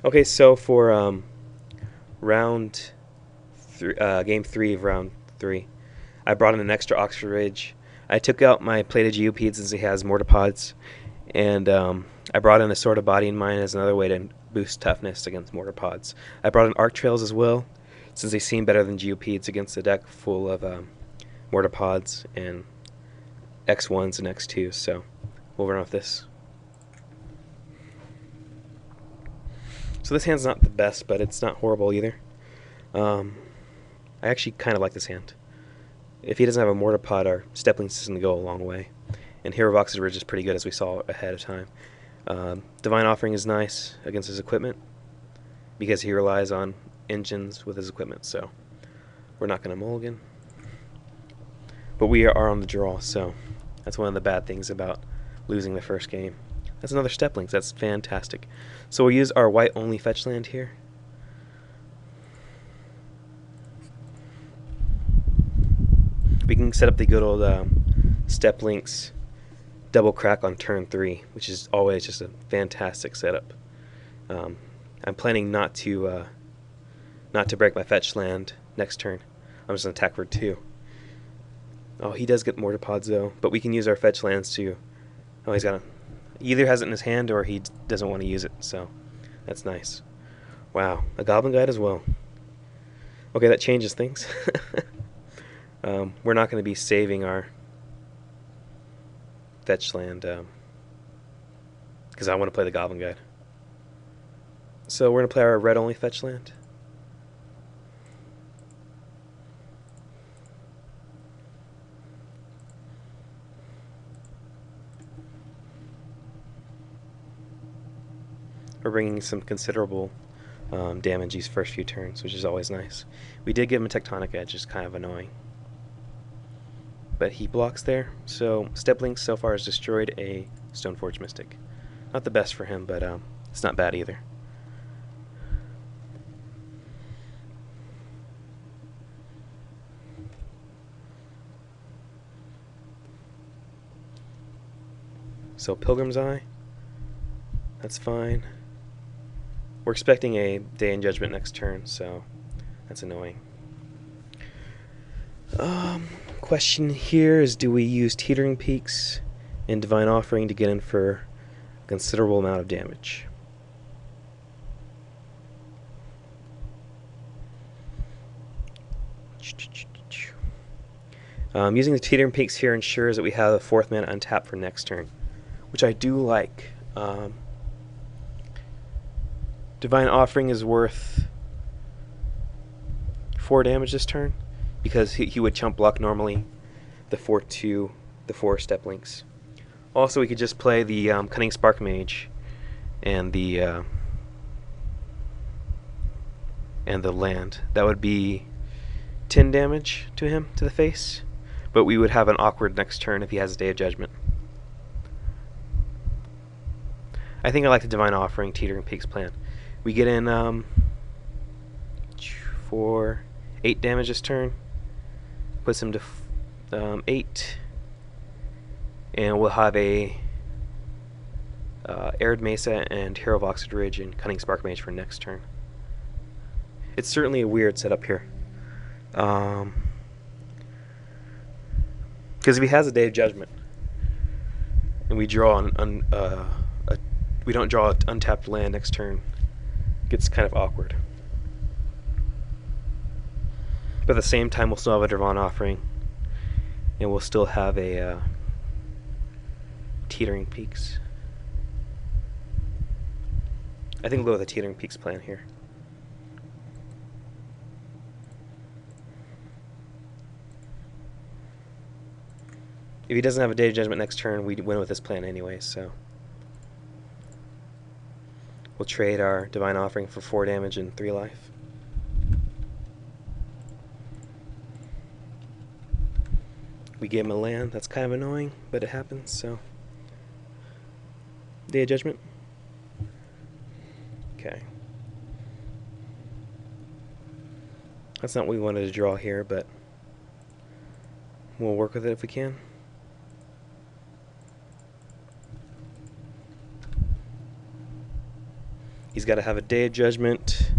Okay, so for game 3 of round 3, I brought in an extra Oxford Ridge. I took out my plated Geopede since he has Mortarpods, and I brought in a Sword of Body in mine as another way to boost toughness against Mortarpods. I brought in Arc Trails as well, since they seem better than Geopedes against a deck full of Mortarpods and X1s and X2s, so we'll run off this. So this hand's not the best, but it's not horrible either. I actually kind of like this hand. If he doesn't have a Mortarpod, our Steplings is going to go a long way. And Hero of Oxford Ridge is pretty good, as we saw ahead of time. Divine Offering is nice against his equipment, because he relies on engines with his equipment, so we're not going to mulligan. But we are on the draw, so that's one of the bad things about losing the first game. That's another Steplings. That's fantastic. So we'll use our white-only fetch land here. We can set up the good old Steplings double crack on turn 3, which is always just a fantastic setup. I'm planning not to break my fetch land next turn. I'm just going to attack for 2. Oh, he does get Mortarpods though, but we can use our fetch lands to... Oh, he either has it in his hand or he doesn't want to use it, so that's nice. Wow, a Goblin Guide as well. Okay, that changes things. We're not going to be saving our fetch land because I want to play the Goblin Guide. So we're going to play our red-only fetch land. We're bringing some considerable damage these first few turns, which is always nice. We did give him a Tectonic Edge, which is kind of annoying. But he blocks there, so Steplings so far has destroyed a Stoneforge Mystic. Not the best for him, but it's not bad either. So Pilgrim's Eye, that's fine. We're expecting a Day in Judgment next turn, so that's annoying. Question here is, do we use Teetering Peaks and Divine Offering to get in for a considerable amount of damage? Using the Teetering Peaks here ensures that we have a 4th mana untapped for next turn, which I do like. Divine Offering is worth 4 damage this turn, because he would chump block normally the 4/2, the 4 Steplings. Also, we could just play the Cunning Spark Mage and the land. That would be 10 damage to him, to the face, but we would have an awkward next turn if he has a Day of Judgment. I think I like the Divine Offering Teetering Peaks plan. We get in for 8 damage this turn, puts him to 8, and we'll have a Arid Mesa and Hero of Oxford Ridge and Cunning Spark Mage for next turn. It's certainly a weird setup here. Because if he has a Day of Judgment and we draw we don't draw an untapped land next turn, it gets kind of awkward. But at the same time, we'll still have a Divine Offering, and we'll still have a Teetering Peaks. I think we'll go with the Teetering Peaks plan here. If he doesn't have a Day of Judgment next turn, we win with this plan anyway, so we'll trade our Divine Offering for 4 damage and 3 life. We gave him a land. That's kind of annoying, but it happens, so. Day of Judgment. Okay. That's not what we wanted to draw here, but we'll work with it if we can. He's He's got to have a Day of Judgment.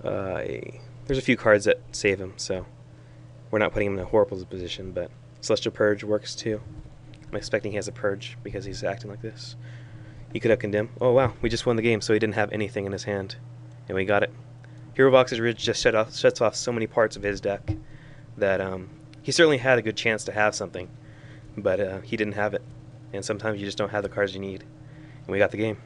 There's a few cards that save him, so we're not putting him in a horrible position, but Celestial Purge works too. I'm expecting he has a Purge because he's acting like this. He could have Condemn. Oh wow, we just won the game, so he didn't have anything in his hand, and we got it. Hero Box's Ridge just shuts off so many parts of his deck that he certainly had a good chance to have something, but he didn't have it. And sometimes you just don't have the cards you need, and we got the game.